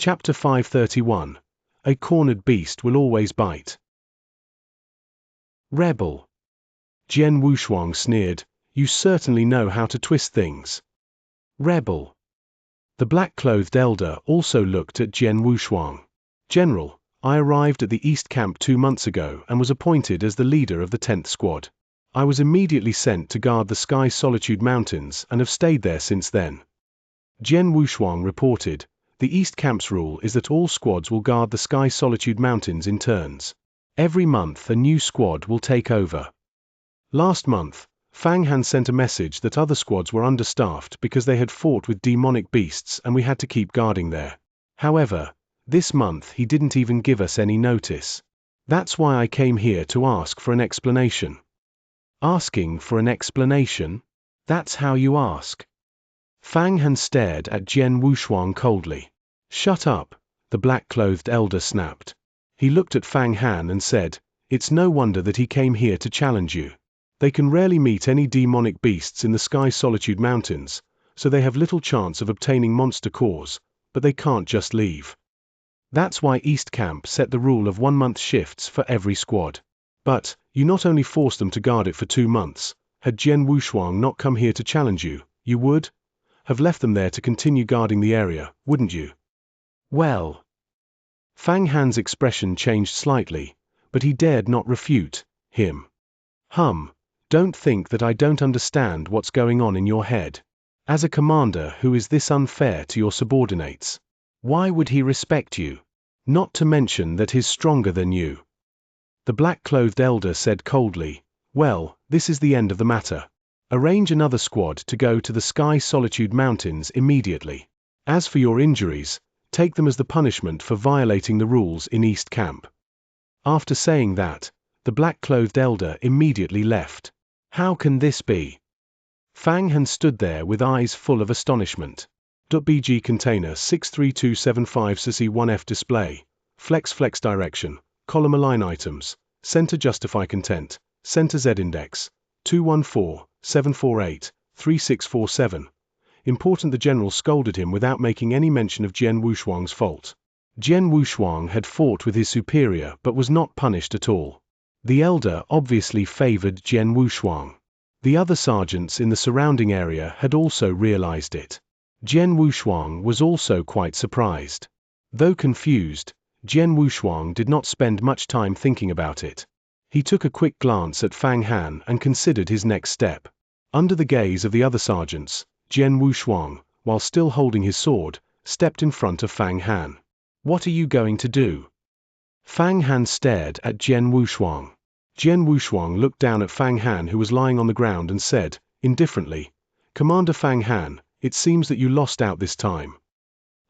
Chapter 531. A cornered beast will always bite. Rebel. Jian Wushuang sneered, "You certainly know how to twist things." Rebel. The black-clothed elder also looked at Jian Wushuang. "General, I arrived at the East Camp 2 months ago and was appointed as the leader of the 10th Squad. I was immediately sent to guard the Sky Solitude Mountains and have stayed there since then." Jian Wushuang reported, "The East Camp's rule is that all squads will guard the Sky Solitude Mountains in turns. Every month a new squad will take over. Last month, Fang Han sent a message that other squads were understaffed because they had fought with demonic beasts and we had to keep guarding there. However, this month he didn't even give us any notice. That's why I came here to ask for an explanation." Asking for an explanation? That's how you ask? Fang Han stared at Jian Wushuang coldly. "Shut up," the black-clothed elder snapped. He looked at Fang Han and said, "It's no wonder that he came here to challenge you. They can rarely meet any demonic beasts in the Sky Solitude Mountains, so they have little chance of obtaining monster cores, but they can't just leave. That's why East Camp set the rule of 1-month shifts for every squad. But, you not only forced them to guard it for 2 months, had Jian Wushuang not come here to challenge you, you would have left them there to continue guarding the area, wouldn't you?" Well. Fang Han's expression changed slightly, but he dared not refute him. Don't think that I don't understand what's going on in your head. As a commander who is this unfair to your subordinates? Why would he respect you? Not to mention that he's stronger than you." The black-clothed elder said coldly, "Well, this is the end of the matter. Arrange another squad to go to the Sky Solitude Mountains immediately. As for your injuries, take them as the punishment for violating the rules in East Camp." After saying that, the black-clothed elder immediately left. How can this be? Fang Han stood there with eyes full of astonishment. .bg container 63275 CC1F display, flex direction, column align items, center justify content, center Z index, 214-748-3647. Important: the general scolded him without making any mention of Jian Wushuang's fault. Jian Wushuang had fought with his superior but was not punished at all. The elder obviously favored Jian Wushuang. The other sergeants in the surrounding area had also realized it. Jian Wushuang was also quite surprised. Though confused, Jian Wushuang did not spend much time thinking about it. He took a quick glance at Fang Han and considered his next step. Under the gaze of the other sergeants, Jian Wushuang, while still holding his sword, stepped in front of Fang Han. "What are you going to do?" Fang Han stared at Jian Wushuang. Jian Wushuang looked down at Fang Han, who was lying on the ground, and said, indifferently, "Commander Fang Han, it seems that you lost out this time."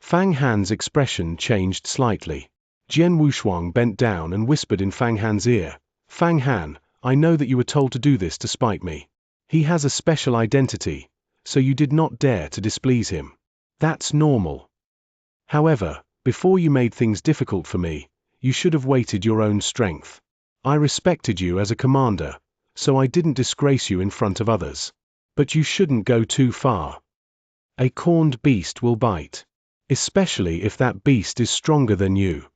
Fang Han's expression changed slightly. Jian Wushuang bent down and whispered in Fang Han's ear, "Fang Han, I know that you were told to do this to spite me. He has a special identity, so you did not dare to displease him. That's normal. However, before you made things difficult for me, you should have weighted your own strength. I respected you as a commander, so I didn't disgrace you in front of others. But you shouldn't go too far. A corned beast will bite. Especially if that beast is stronger than you."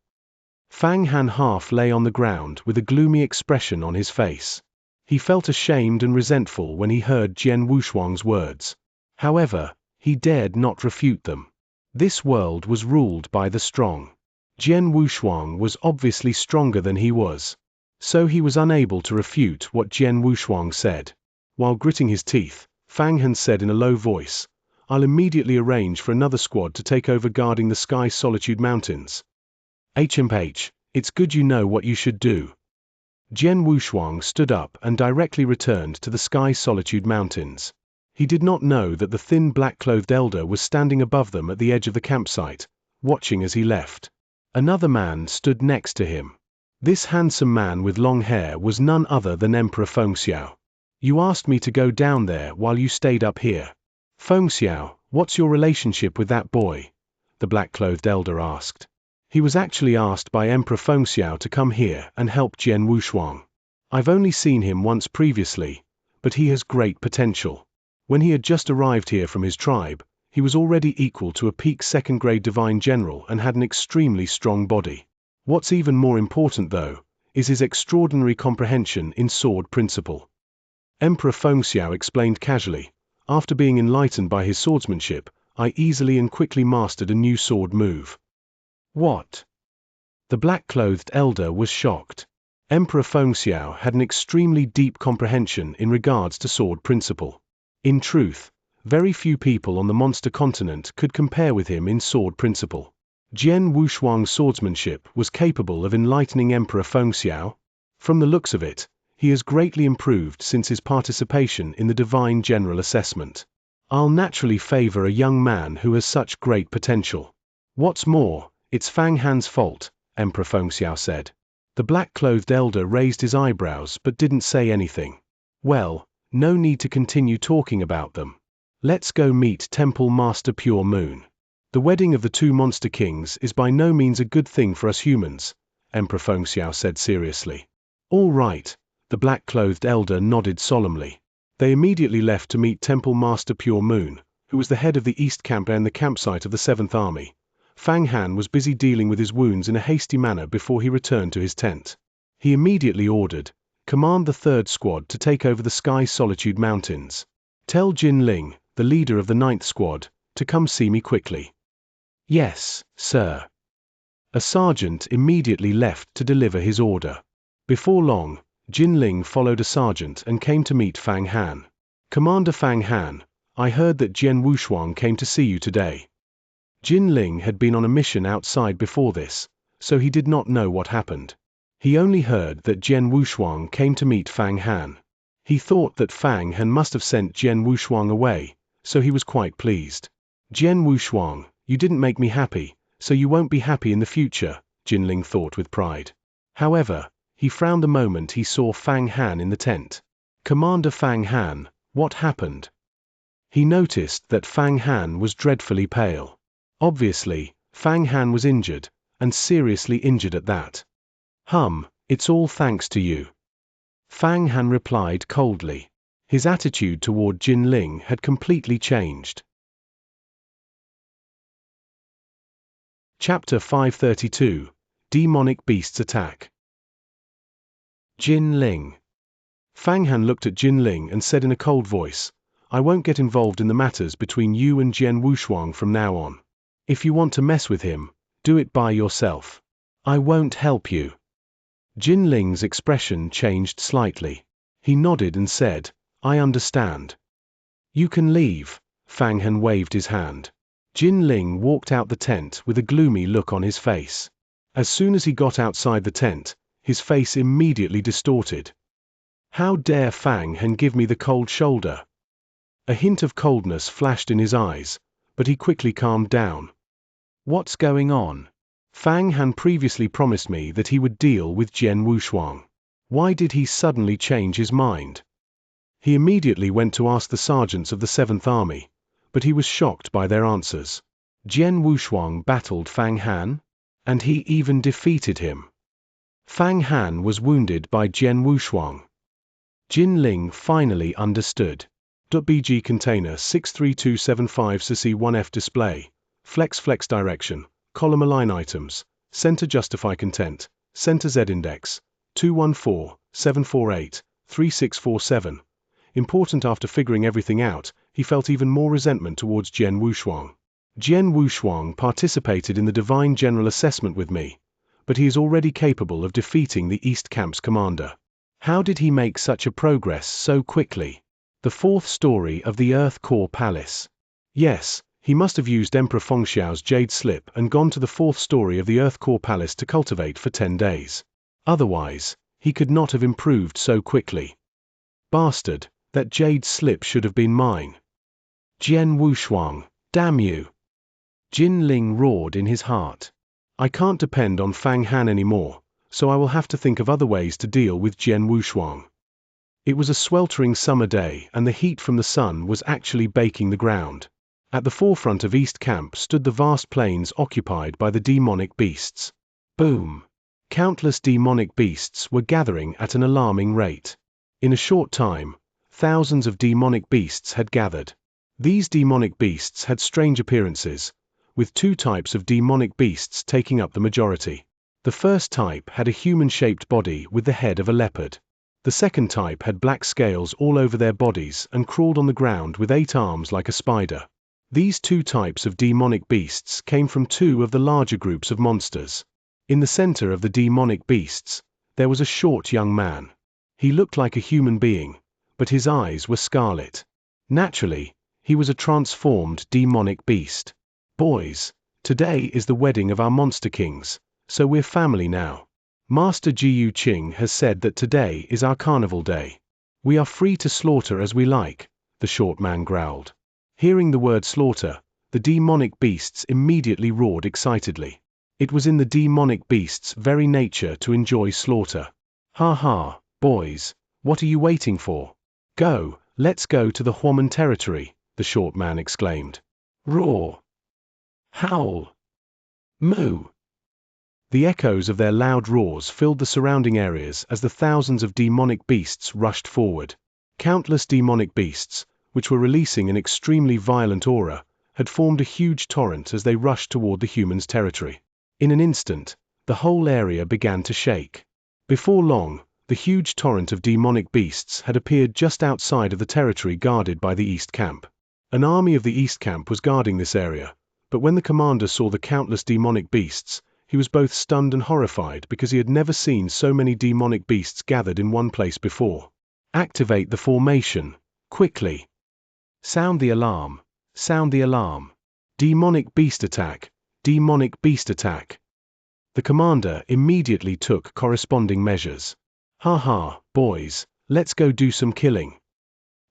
Fang Han half lay on the ground with a gloomy expression on his face. He felt ashamed and resentful when he heard Jian Wushuang's words. However, he dared not refute them. This world was ruled by the strong. Jian Wushuang was obviously stronger than he was. So he was unable to refute what Jian Wushuang said. While gritting his teeth, Fang Han said in a low voice, "I'll immediately arrange for another squad to take over guarding the Sky Solitude Mountains. HMH, it's good you know what you should do." Jian Wushuang stood up and directly returned to the Sky Solitude Mountains. He did not know that the thin black-clothed elder was standing above them at the edge of the campsite, watching as he left. Another man stood next to him. This handsome man with long hair was none other than Emperor Xianxia. "You asked me to go down there while you stayed up here. Xianxia, what's your relationship with that boy?" the black-clothed elder asked. He was actually asked by Emperor Xianxia to come here and help Jian Wushuang. "I've only seen him once previously, but he has great potential. When he had just arrived here from his tribe, he was already equal to a peak second-grade divine general and had an extremely strong body. What's even more important, though, is his extraordinary comprehension in sword principle. Emperor Fengxiao explained casually, after being enlightened by his swordsmanship, I easily and quickly mastered a new sword move. What? The black-clothed elder was shocked. Emperor Fengxiao had an extremely deep comprehension in regards to sword principle. In truth, very few people on the monster continent could compare with him in sword principle. Jian Wushuang's swordsmanship was capable of enlightening Emperor Fengxiao. From the looks of it, he has greatly improved since his participation in the Divine General Assessment. I'll naturally favor a young man who has such great potential. What's more, it's Fang Han's fault, Emperor Fengxiao said. The black-clothed elder raised his eyebrows but didn't say anything. Well, no need to continue talking about them. Let's go meet Temple Master Pure Moon. The wedding of the two monster kings is by no means a good thing for us humans, Emperor Fengxiao said seriously. All right, the black-clothed elder nodded solemnly. They immediately left to meet Temple Master Pure Moon, who was the head of the East Camp and the campsite of the 7th Army. Fang Han was busy dealing with his wounds in a hasty manner before he returned to his tent. He immediately ordered, command the 3rd Squad to take over the Sky Solitude Mountains. Tell Jin Ling, the leader of the 9th Squad, to come see me quickly. Yes, sir. A sergeant immediately left to deliver his order. Before long, Jin Ling followed a sergeant and came to meet Fang Han. Commander Fang Han, I heard that Jian Wushuang came to see you today. Jin Ling had been on a mission outside before this, so he did not know what happened. He only heard that Jian Wushuang came to meet Fang Han. He thought that Fang Han must have sent Jian Wushuang away, so he was quite pleased. Jian Wushuang, you didn't make me happy, so you won't be happy in the future, Jin Ling thought with pride. However, he frowned the moment he saw Fang Han in the tent. Commander Fang Han, what happened? He noticed that Fang Han was dreadfully pale. Obviously, Fang Han was injured, and seriously injured at that. It's all thanks to you. Fang Han replied coldly. His attitude toward Jin Ling had completely changed. Chapter 532, Demonic Beasts Attack. Jin Ling. Fang Han looked at Jin Ling and said in a cold voice, I won't get involved in the matters between you and Jian Wushuang from now on. If you want to mess with him, do it by yourself. I won't help you. Jin Ling's expression changed slightly. He nodded and said, I understand. You can leave. Fang Han waved his hand. Jin Ling walked out the tent with a gloomy look on his face. As soon as he got outside the tent, his face immediately distorted. How dare Fang Han give me the cold shoulder? A hint of coldness flashed in his eyes, but he quickly calmed down. What's going on? Fang Han previously promised me that he would deal with Jian Wushuang. Why did he suddenly change his mind? He immediately went to ask the sergeants of the 7th Army, but he was shocked by their answers. Jian Wushuang battled Fang Han? And he even defeated him. Fang Han was wounded by Jian Wushuang. Jin Ling finally understood. .bg container 63275 CC1F display. Flex direction, column align items, center justify content, center Z index, 214-748-3647. Important. After figuring everything out, he felt even more resentment towards Jian Wushuang. Jian Wushuang participated in the Divine General Assessment with me, but he is already capable of defeating the East Camp's commander. How did he make such a progress so quickly? The 4th story of the Earth Core Palace. Yes, he must have used Emperor Fengxiao's Jade Slip and gone to the 4th story of the Earth Core Palace to cultivate for 10 days. Otherwise, he could not have improved so quickly. Bastard, that Jade Slip should have been mine. Jian Wushuang, damn you! Jin Ling roared in his heart. I can't depend on Fang Han anymore, so I will have to think of other ways to deal with Jian Wushuang. It was a sweltering summer day and the heat from the sun was actually baking the ground. At the forefront of East Camp stood the vast plains occupied by the demonic beasts. Boom! Countless demonic beasts were gathering at an alarming rate. In a short time, thousands of demonic beasts had gathered. These demonic beasts had strange appearances, with two types of demonic beasts taking up the majority. The first type had a human-shaped body with the head of a leopard. The second type had black scales all over their bodies and crawled on the ground with 8 arms like a spider. These two types of demonic beasts came from two of the larger groups of monsters. In the center of the demonic beasts, there was a short young man. He looked like a human being, but his eyes were scarlet. Naturally, he was a transformed demonic beast. "Boys, today is the wedding of our monster kings, so we're family now. Master Jiu Qing has said that today is our carnival day. We are free to slaughter as we like," the short man growled. Hearing the word slaughter, the demonic beasts immediately roared excitedly. It was in the demonic beast's very nature to enjoy slaughter. "Ha ha, boys, what are you waiting for? Go, let's go to the Huaman territory," the short man exclaimed. Roar! Howl! Moo! The echoes of their loud roars filled the surrounding areas as the thousands of demonic beasts rushed forward. Countless demonic beasts, which were releasing an extremely violent aura, had formed a huge torrent as they rushed toward the humans' territory. In an instant, the whole area began to shake. Before long, the huge torrent of demonic beasts had appeared just outside of the territory guarded by the East Camp. An army of the East Camp was guarding this area, but when the commander saw the countless demonic beasts, he was both stunned and horrified because he had never seen so many demonic beasts gathered in one place before. "Activate the formation, quickly! Sound the alarm! Sound the alarm! Demonic beast attack! Demonic beast attack!" The commander immediately took corresponding measures. "Ha ha, boys, let's go do some killing."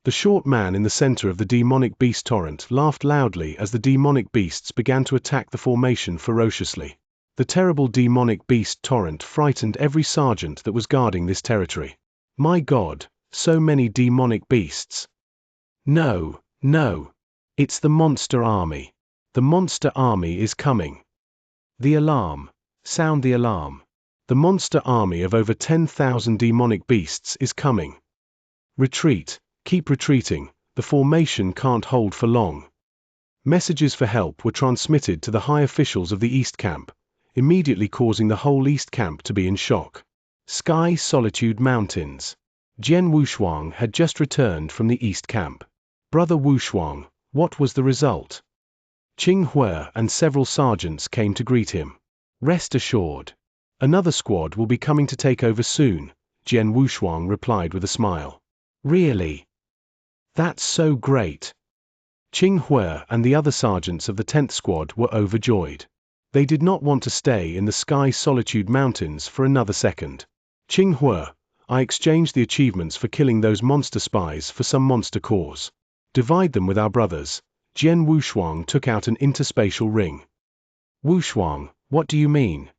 The short man in the center of the demonic beast torrent laughed loudly as the demonic beasts began to attack the formation ferociously. The terrible demonic beast torrent frightened every sergeant that was guarding this territory. "My God, so many demonic beasts! No, no! It's the monster army! The monster army is coming! The alarm! Sound the alarm! The monster army of over 10,000 demonic beasts is coming! Retreat! Keep retreating, the formation can't hold for long." Messages for help were transmitted to the high officials of the East Camp, immediately causing the whole East Camp to be in shock. Sky Solitude Mountains. Jian Wushuang had just returned from the East Camp. "Brother Wushuang, what was the result?" Qing Hue and several sergeants came to greet him. "Rest assured. Another squad will be coming to take over soon," Jian Wushuang replied with a smile. "Really? That's so great." Qing Hue and the other sergeants of the 10th Squad were overjoyed. They did not want to stay in the Sky Solitude Mountains for another second. "Qing Hue, I exchanged the achievements for killing those monster spies for some monster cause. Divide them with our brothers." Jian Wushuang took out an interspatial ring. "Wushuang, what do you mean?"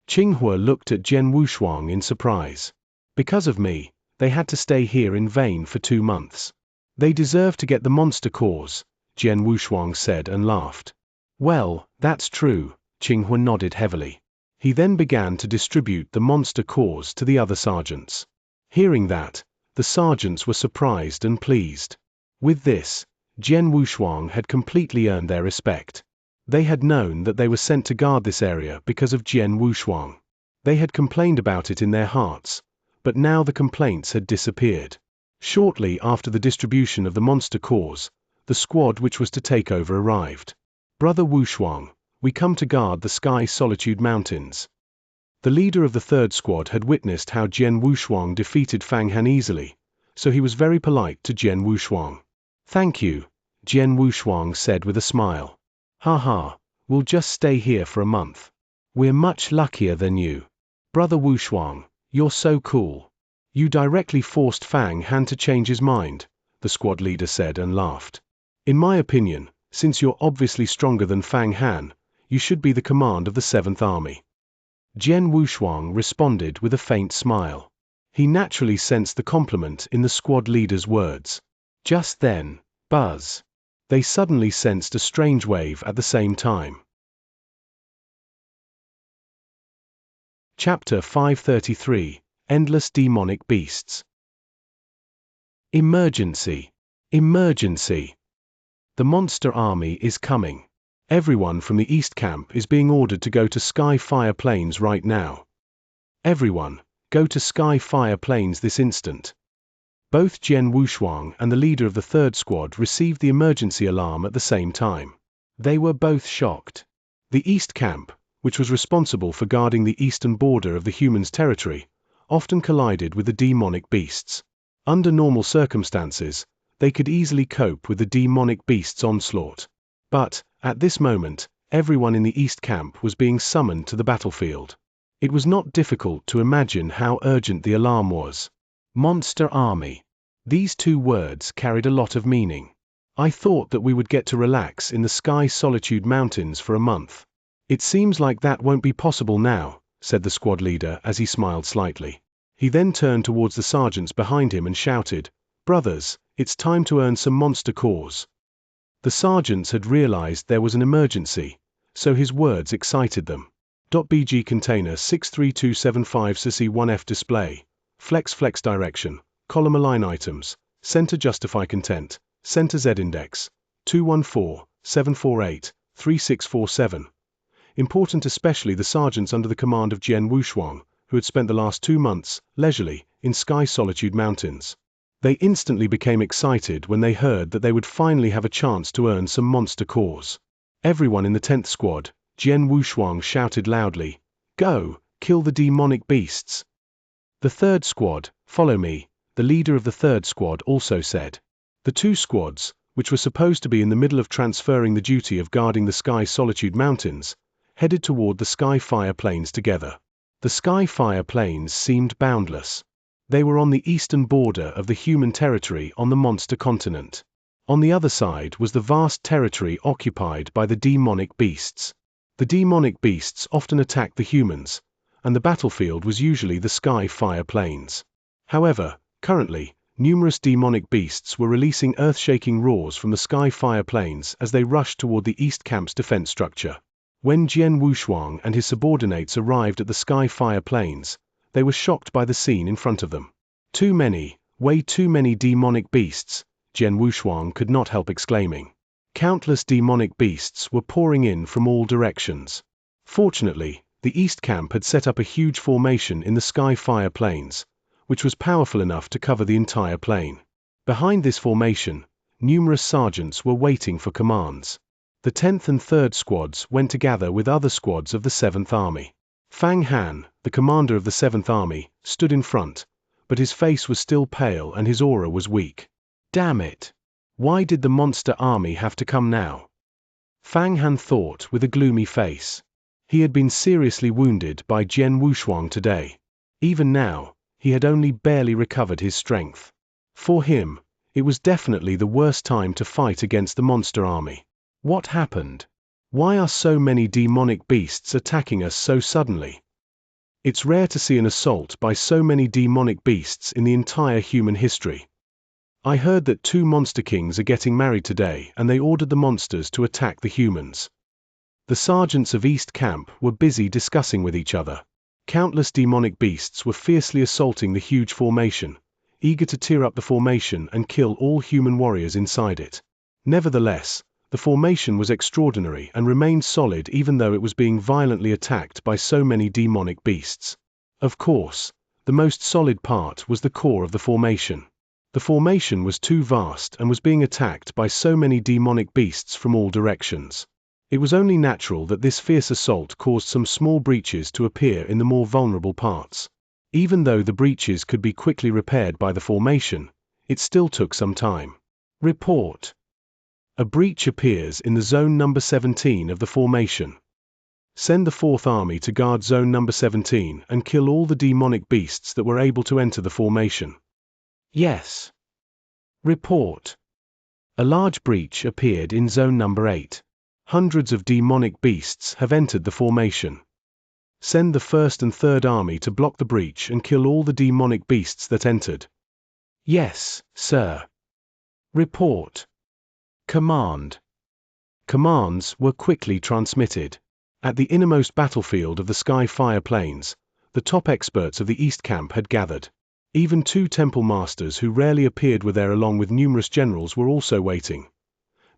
Qing Hue looked at Jian Wushuang in surprise. "Because of me, they had to stay here in vain for 2 months. They deserve to get the monster cause," Jian Wushuang said and laughed. "Well, that's true," Qing Hue nodded heavily. He then began to distribute the monster cause to the other sergeants. Hearing that, the sergeants were surprised and pleased. With this, Jian Wushuang had completely earned their respect. They had known that they were sent to guard this area because of Jian Wushuang. They had complained about it in their hearts, but now the complaints had disappeared. Shortly after the distribution of the monster cause, the squad which was to take over arrived. "Brother Wushuang, we come to guard the Sky Solitude Mountains." The leader of the 3rd Squad had witnessed how Jian Wushuang defeated Fang Han easily, so he was very polite to Jian Wushuang. "Thank you," Jian Wushuang said with a smile. "Ha ha, we'll just stay here for a month. We're much luckier than you. Brother Wushuang, you're so cool. You directly forced Fang Han to change his mind," the squad leader said and laughed. "In my opinion, since you're obviously stronger than Fang Han, you should be the command of the 7th Army." Jian Wushuang responded with a faint smile. He naturally sensed the compliment in the squad leader's words. Just then, buzz! They suddenly sensed a strange wave at the same time. Chapter 533, Endless Demonic Beasts. Emergency! Emergency! The monster army is coming. Everyone from the East Camp is being ordered to go to Sky Fire Plains right now. Everyone, go to Sky Fire Plains this instant. Both Jian Wushuang and the leader of the third squad received the emergency alarm at the same time. They were both shocked. The East Camp, which was responsible for guarding the eastern border of the humans' territory, often collided with the demonic beasts. Under normal circumstances, they could easily cope with the demonic beasts' onslaught. But, at this moment, everyone in the East Camp was being summoned to the battlefield. It was not difficult to imagine how urgent the alarm was. Monster Army. These two words carried a lot of meaning. I thought that we would get to relax in the Sky Solitude Mountains for a month. It seems like that won't be possible now, said the squad leader as he smiled slightly. He then turned towards the sergeants behind him and shouted, "Brothers, it's time to earn some monster cores." The sergeants had realized there was an emergency, so his words excited them. .bg container 63275 CC1F display, flex direction, column align items, center justify content, center Z index, 214-748-3647. Important especially the sergeants under the command of Jian Wushuang, who had spent the last 2 months, leisurely, in Sky Solitude Mountains. They instantly became excited when they heard that they would finally have a chance to earn some monster cores. Everyone in the 10th squad, Jian Wushuang shouted loudly, "Go, kill the demonic beasts." The 3rd squad, "Follow me," the leader of the 3rd squad also said. The 2 squads, which were supposed to be in the middle of transferring the duty of guarding the Sky Solitude Mountains, headed toward the Sky Fire Plains together. The Sky Fire Plains seemed boundless. They were on the eastern border of the human territory on the monster continent. On the other side was the vast territory occupied by the demonic beasts. The demonic beasts often attacked the humans, and the battlefield was usually the Sky Fire Plains. However, currently, numerous demonic beasts were releasing earth-shaking roars from the Sky Fire Plains as they rushed toward the East Camp's defense structure. When Jian Wushuang and his subordinates arrived at the Sky Fire Plains, they were shocked by the scene in front of them. "Too many, way too many demonic beasts," Jian Wushuang could not help exclaiming. Countless demonic beasts were pouring in from all directions. Fortunately, the East Camp had set up a huge formation in the Sky Fire Plains, which was powerful enough to cover the entire plain. Behind this formation, numerous sergeants were waiting for commands. The 10th and 3rd squads went to gather with other squads of the 7th Army. Fang Han, the commander of the 7th Army, stood in front, but his face was still pale and his aura was weak. Damn it! Why did the monster army have to come now? Fang Han thought with a gloomy face. He had been seriously wounded by Jian Wushuang today. Even now, he had only barely recovered his strength. For him, it was definitely the worst time to fight against the monster army. What happened? Why are so many demonic beasts attacking us so suddenly? It's rare to see an assault by so many demonic beasts in the entire human history. I heard that 2 monster kings are getting married today and they ordered the monsters to attack the humans. The sergeants of East Camp were busy discussing with each other. Countless demonic beasts were fiercely assaulting the huge formation, eager to tear up the formation and kill all human warriors inside it. Nevertheless, the formation was extraordinary and remained solid even though it was being violently attacked by so many demonic beasts. Of course, the most solid part was the core of the formation. The formation was too vast and was being attacked by so many demonic beasts from all directions. It was only natural that this fierce assault caused some small breaches to appear in the more vulnerable parts. Even though the breaches could be quickly repaired by the formation, it still took some time. Report. A breach appears in the zone number 17 of the formation. Send the 4th Army to guard zone number 17 and kill all the demonic beasts that were able to enter the formation. Yes. Report. A large breach appeared in zone number 8. Hundreds of demonic beasts have entered the formation. Send the 1st and 3rd Army to block the breach and kill all the demonic beasts that entered. Yes, sir. Report. Command. Commands were quickly transmitted. At the innermost battlefield of the Sky Fire Plains, the top experts of the East Camp had gathered. Even 2 temple masters who rarely appeared were there along with numerous generals were also waiting.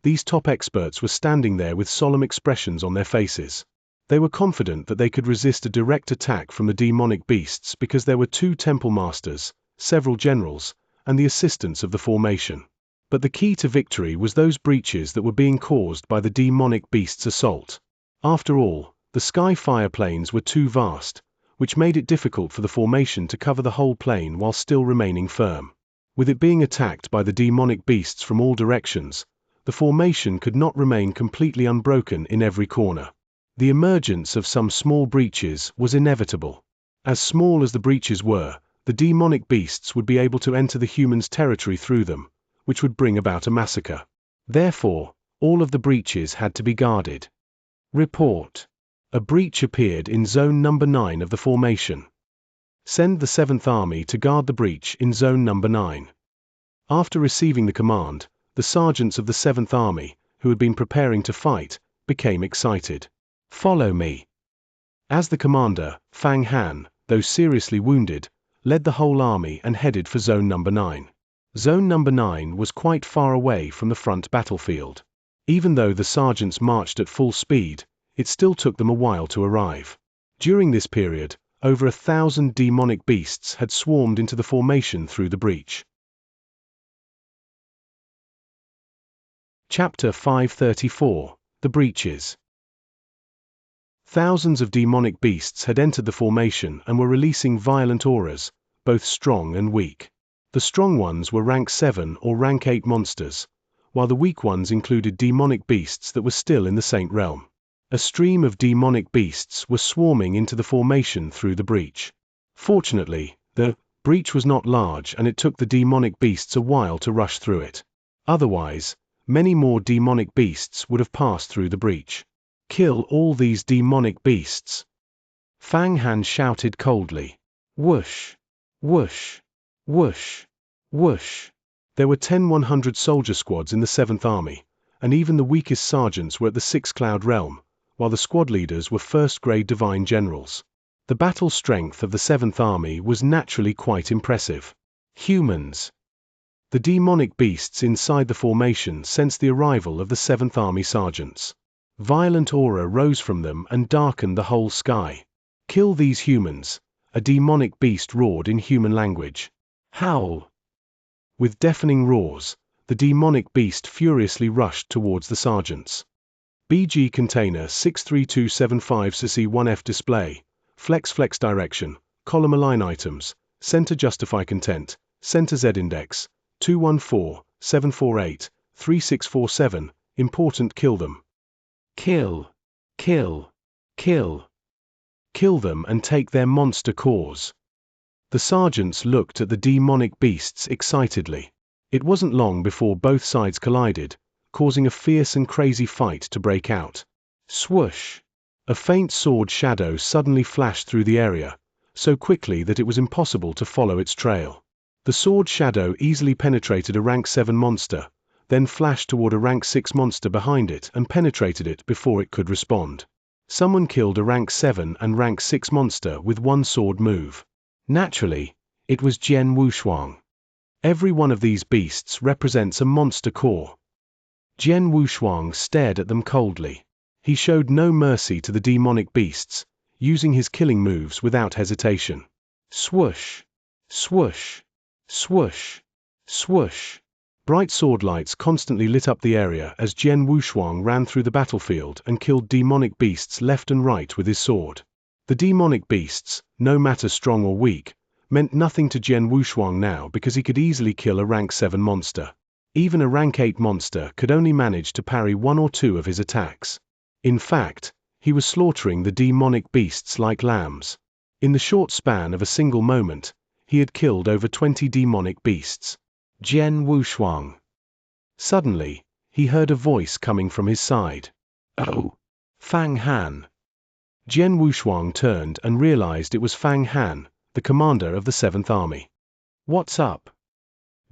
These top experts were standing there with solemn expressions on their faces. They were confident that they could resist a direct attack from the demonic beasts because there were 2 temple masters, several generals, and the assistants of the formation. But the key to victory was those breaches that were being caused by the demonic beasts' assault. After all, the sky fire plains were too vast, which made it difficult for the formation to cover the whole plain while still remaining firm. With it being attacked by the demonic beasts from all directions, the formation could not remain completely unbroken in every corner. The emergence of some small breaches was inevitable. As small as the breaches were, the demonic beasts would be able to enter the humans' territory through them, which would bring about a massacre. Therefore, all of the breaches had to be guarded. Report. A breach appeared in Zone Number 9 of the formation. Send the 7th Army to guard the breach in Zone Number 9. After receiving the command, the sergeants of the 7th Army, who had been preparing to fight, became excited. Follow me. As the commander, Fang Han, though seriously wounded, led the whole army and headed for Zone Number 9. Zone Number 9 was quite far away from the front battlefield. Even though the sergeants marched at full speed, it still took them a while to arrive. During this period, over 1,000 demonic beasts had swarmed into the formation through the breach. Chapter 534. The Breaches. Thousands of demonic beasts had entered the formation and were releasing violent auras, both strong and weak. The strong ones were rank 7 or rank 8 monsters, while the weak ones included demonic beasts that were still in the Saint realm. A stream of demonic beasts were swarming into the formation through the breach. Fortunately, the breach was not large and it took the demonic beasts a while to rush through it. Otherwise, many more demonic beasts would have passed through the breach. Kill all these demonic beasts. Fang Han shouted coldly. Whoosh, whoosh, whoosh, whoosh. There were 10 100 soldier squads in the 7th Army, and even the weakest sergeants were at the 6 Cloud realm, while the squad leaders were first-grade divine generals. The battle strength of the 7th Army was naturally quite impressive. Humans. The demonic beasts inside the formation sensed the arrival of the 7th Army sergeants. Violent aura rose from them and darkened the whole sky. Kill these humans, a demonic beast roared in human language. Howl. With deafening roars, the demonic beast furiously rushed towards the sergeants. BG Container 63275 CC1F Display, Flex Direction, Column Align Items, Center Justify Content, Center Z Index, 214-748-3647, Important Kill them. Kill, kill, kill. Kill them and take their monster cores. The sergeants looked at the demonic beasts excitedly. It wasn't long before both sides collided, causing a fierce and crazy fight to break out. Swoosh! A faint sword shadow suddenly flashed through the area, so quickly that it was impossible to follow its trail. The sword shadow easily penetrated a rank 7 monster, then flashed toward a rank 6 monster behind it and penetrated it before it could respond. Someone killed a rank 7 and rank 6 monster with one sword move. Naturally, it was Jian Wushuang. Every one of these beasts represents a monster core. Jian Wushuang stared at them coldly. He showed no mercy to the demonic beasts, using his killing moves without hesitation. Swoosh! Swoosh! Swoosh! Swoosh! Bright sword lights constantly lit up the area as Jian Wushuang ran through the battlefield and killed demonic beasts left and right with his sword. The demonic beasts, no matter strong or weak, meant nothing to Jian Wushuang now because he could easily kill a rank 7 monster. Even a rank 8 monster could only manage to parry 1 or 2 of his attacks. In fact, he was slaughtering the demonic beasts like lambs. In the short span of a single moment, he had killed over 20 demonic beasts. Jian Wushuang. Suddenly, he heard a voice coming from his side. Oh! Fang Han. Jian Wushuang turned and realized it was Fang Han, the commander of the 7th Army. What's up?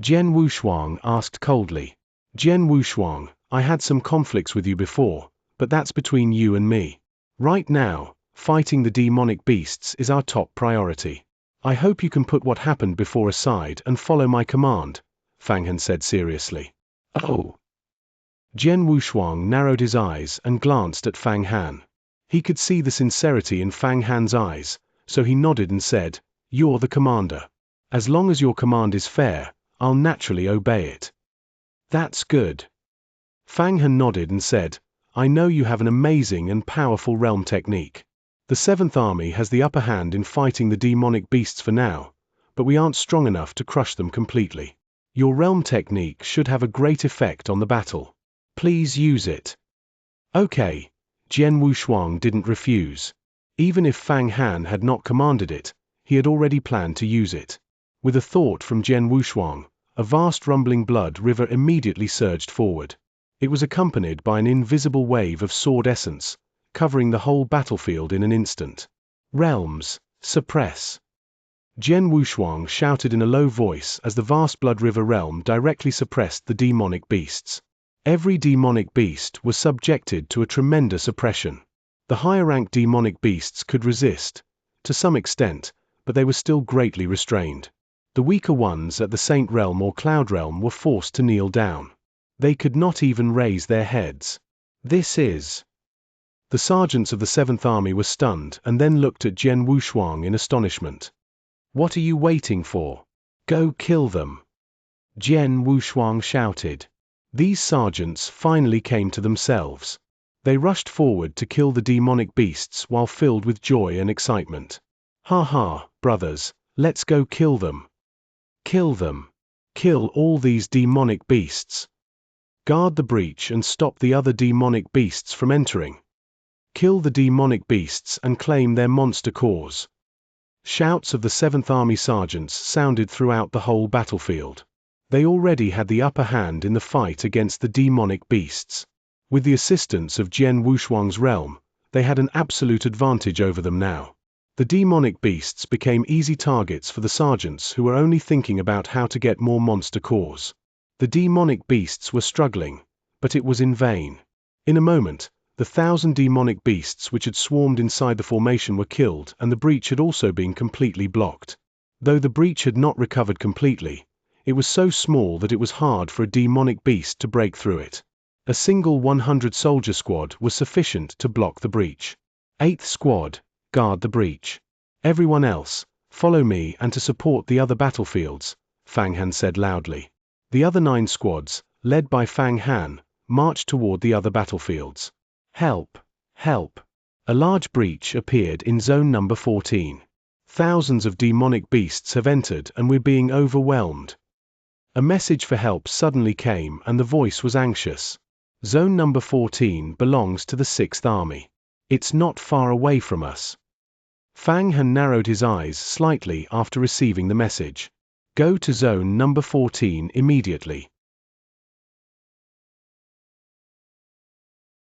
Jian Wushuang asked coldly. Jian Wushuang, I had some conflicts with you before, but that's between you and me. Right now, fighting the demonic beasts is our top priority. I hope you can put what happened before aside and follow my command, Fang Han said seriously. Oh! Jian Wushuang narrowed his eyes and glanced at Fang Han. He could see the sincerity in Fang Han's eyes, so he nodded and said, "You're the commander. As long as your command is fair, I'll naturally obey it." "That's good." Fang Han nodded and said, "I know you have an amazing and powerful realm technique. The 7th Army has the upper hand in fighting the demonic beasts for now, but we aren't strong enough to crush them completely. Your realm technique should have a great effect on the battle. Please use it." "Okay." Jian Wushuang didn't refuse. Even if Fang Han had not commanded it, he had already planned to use it. With a thought from Jian Wushuang, a vast rumbling blood river immediately surged forward. It was accompanied by an invisible wave of sword essence, covering the whole battlefield in an instant. "Realms, suppress!" Jian Wushuang shouted in a low voice as the vast blood river realm directly suppressed the demonic beasts. Every demonic beast was subjected to a tremendous oppression. The higher-ranked demonic beasts could resist, to some extent, but they were still greatly restrained. The weaker ones at the Saint Realm or Cloud Realm were forced to kneel down. They could not even raise their heads. "This is..." The sergeants of the 7th Army were stunned and then looked at Jian Wushuang in astonishment. "What are you waiting for? Go kill them!" Jian Wushuang shouted. These sergeants finally came to themselves. They rushed forward to kill the demonic beasts while filled with joy and excitement. "Ha ha, brothers, let's go kill them! Kill them! Kill all these demonic beasts! Guard the breach and stop the other demonic beasts from entering! Kill the demonic beasts and claim their monster cores!" Shouts of the 7th Army sergeants sounded throughout the whole battlefield. They already had the upper hand in the fight against the demonic beasts. With the assistance of Jian Wushuang's realm, they had an absolute advantage over them now. The demonic beasts became easy targets for the sergeants who were only thinking about how to get more monster cores. The demonic beasts were struggling, but it was in vain. In a moment, the 1,000 demonic beasts which had swarmed inside the formation were killed and the breach had also been completely blocked. Though the breach had not recovered completely, it was so small that it was hard for a demonic beast to break through it. A single 100-soldier squad was sufficient to block the breach. 8th Squad, guard the breach. Everyone else, follow me and to support the other battlefields, Fang Han said loudly. The other 9 squads, led by Fang Han, marched toward the other battlefields. "Help! Help!" A large breach appeared in zone number 14. "Thousands of demonic beasts have entered and we're being overwhelmed." A message for help suddenly came and the voice was anxious. "Zone number 14 belongs to the 6th Army. It's not far away from us." Fang Han narrowed his eyes slightly after receiving the message. "Go to zone number 14 immediately."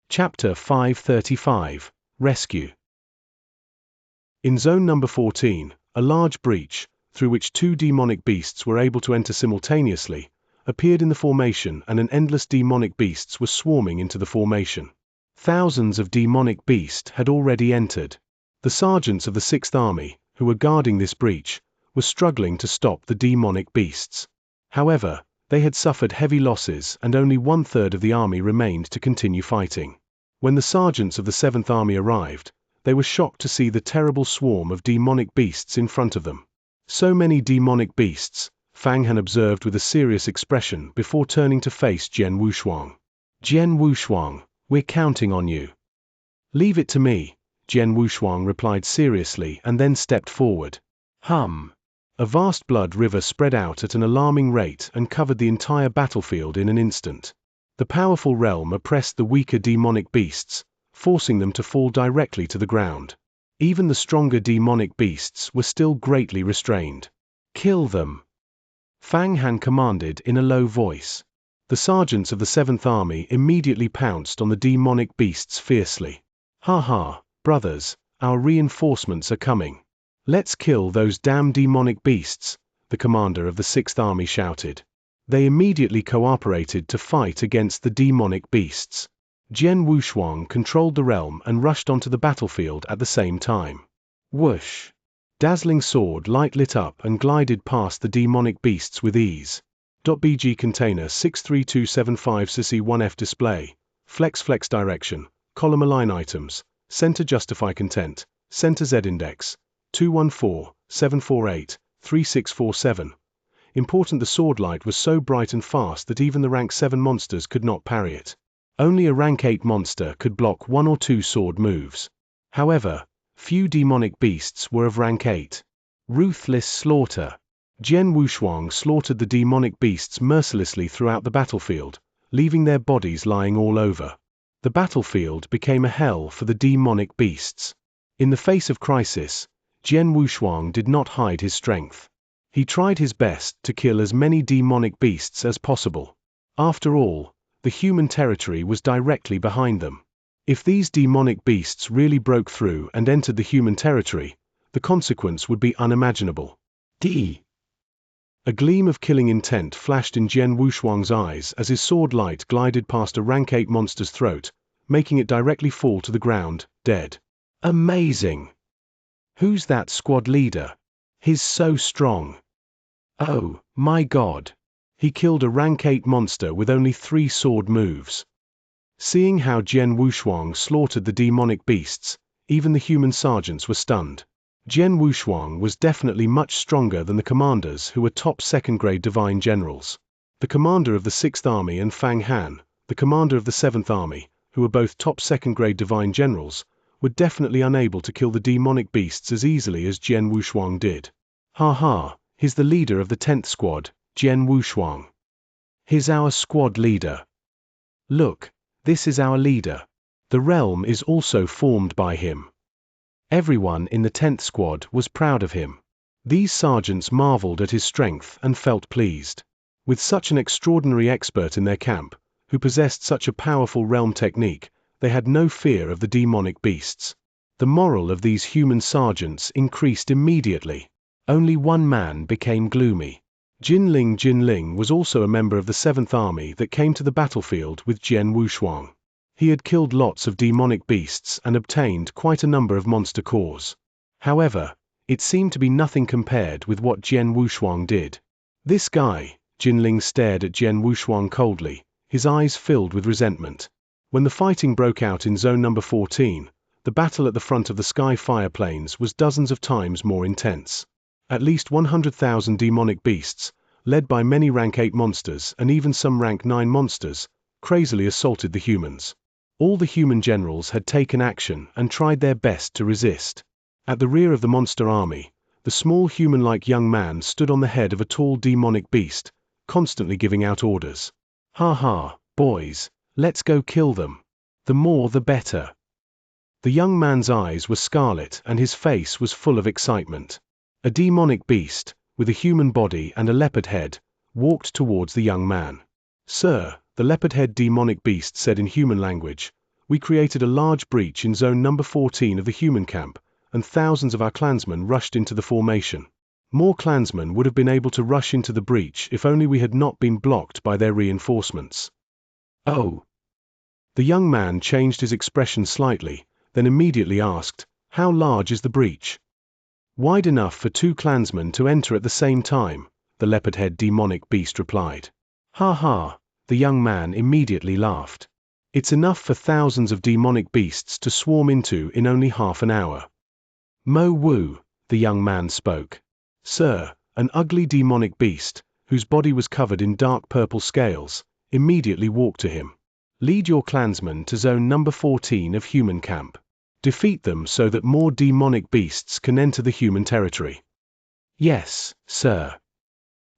Chapter 535, Rescue. In zone number 14, a large breach, through which 2 demonic beasts were able to enter simultaneously, appeared in the formation and an endless demonic beasts were swarming into the formation. Thousands of demonic beasts had already entered. The sergeants of the 6th Army, who were guarding this breach, were struggling to stop the demonic beasts. However, they had suffered heavy losses and only 1/3 of the army remained to continue fighting. When the sergeants of the 7th Army arrived, they were shocked to see the terrible swarm of demonic beasts in front of them. "So many demonic beasts," Fang Han observed with a serious expression before turning to face Jian Wushuang. "Jian Wushuang, we're counting on you." "Leave it to me," Jian Wushuang replied seriously and then stepped forward. A vast blood river spread out at an alarming rate and covered the entire battlefield in an instant. The powerful realm oppressed the weaker demonic beasts, forcing them to fall directly to the ground. Even the stronger demonic beasts were still greatly restrained. "Kill them!" Fang Han commanded in a low voice. The sergeants of the 7th Army immediately pounced on the demonic beasts fiercely. "Ha ha, brothers, our reinforcements are coming. Let's kill those damn demonic beasts," the commander of the 6th Army shouted. They immediately cooperated to fight against the demonic beasts. Jian Wushuang controlled the realm and rushed onto the battlefield at the same time. Whoosh! Dazzling sword light lit up and glided past the demonic beasts with ease. .bg container 63275 CC1F display, flex direction, column align items, center justify content, center Z index, 214-748-3647. Important: the sword light was so bright and fast that even the rank 7 monsters could not parry it. Only a rank 8 monster could block 1 or 2 sword moves. However, few demonic beasts were of rank 8. Ruthless slaughter. Jian Wushuang slaughtered the demonic beasts mercilessly throughout the battlefield, leaving their bodies lying all over. The battlefield became a hell for the demonic beasts. In the face of crisis, Jian Wushuang did not hide his strength. He tried his best to kill as many demonic beasts as possible. After all, the human territory was directly behind them. If these demonic beasts really broke through and entered the human territory, the consequence would be unimaginable. A gleam of killing intent flashed in Jian Wushuang's eyes as his sword light glided past a rank 8 monster's throat, making it directly fall to the ground, dead. Amazing! Who's that squad leader? He's so strong. Oh, my God! He killed a rank 8 monster with only 3 sword moves. Seeing how Jian Wushuang slaughtered the demonic beasts, even the human sergeants were stunned. Jian Wushuang was definitely much stronger than the commanders who were top 2nd grade divine generals. The commander of the 6th Army and Fang Han, the commander of the 7th Army, who were both top 2nd grade divine generals, were definitely unable to kill the demonic beasts as easily as Jian Wushuang did. He's the leader of the 10th squad, Jian Wushuang. He's our squad leader. Look, this is our leader. The realm is also formed by him. Everyone in the 10th squad was proud of him. These sergeants marveled at his strength and felt pleased. With such an extraordinary expert in their camp, who possessed such a powerful realm technique, they had no fear of the demonic beasts. The morale of these human sergeants increased immediately. Only one man became gloomy. Jinling was also a member of the 7th Army that came to the battlefield with Jian Wushuang. He had killed lots of demonic beasts and obtained quite a number of monster cores. However, it seemed to be nothing compared with what Jian Wushuang did. This guy, Jinling stared at Jian Wushuang coldly, his eyes filled with resentment. When the fighting broke out in Zone Number 14, the battle at the front of the Sky Fire Plains was dozens of times more intense. At least 100,000 demonic beasts, led by many rank 8 monsters and even some rank 9 monsters, crazily assaulted the humans. All the human generals had taken action and tried their best to resist. At the rear of the monster army, the small human-like young man stood on the head of a tall demonic beast, constantly giving out orders. Boys, let's go kill them. The more the better. The young man's eyes were scarlet and his face was full of excitement. A demonic beast, with a human body and a leopard head, walked towards the young man. Sir, the leopard-head demonic beast said in human language, we created a large breach in Zone Number 14 of the human camp, and thousands of our clansmen rushed into the formation. More clansmen would have been able to rush into the breach if only we had not been blocked by their reinforcements. Oh. The young man changed his expression slightly, then immediately asked, how large is the breach? Wide enough for 2 clansmen to enter at the same time, the leopard-head demonic beast replied. The young man immediately laughed. It's enough for thousands of demonic beasts to swarm into in only half an hour. Mo Wu, the young man spoke. Sir, an ugly demonic beast, whose body was covered in dark purple scales, immediately walked to him. Lead your clansmen to Zone Number 14 of human camp. Defeat them so that more demonic beasts can enter the human territory. Yes, sir.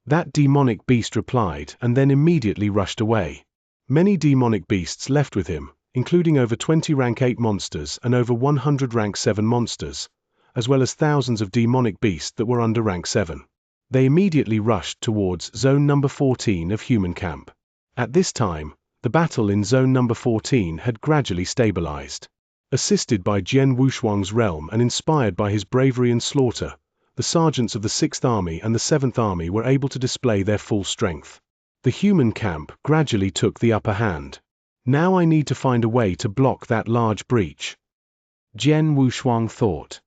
That demonic beast replied and then immediately rushed away. Many demonic beasts left with him, including over 20 rank 8 monsters and over 100 rank 7 monsters, as well as thousands of demonic beasts that were under rank 7. They immediately rushed towards Zone Number 14 of human camp. At this time, the battle in Zone Number 14 had gradually stabilized. Assisted by Jian Wushuang's realm and inspired by his bravery and slaughter, the sergeants of the 6th Army and the 7th Army were able to display their full strength. The human camp gradually took the upper hand. Now I need to find a way to block that large breach. Jian Wushuang thought.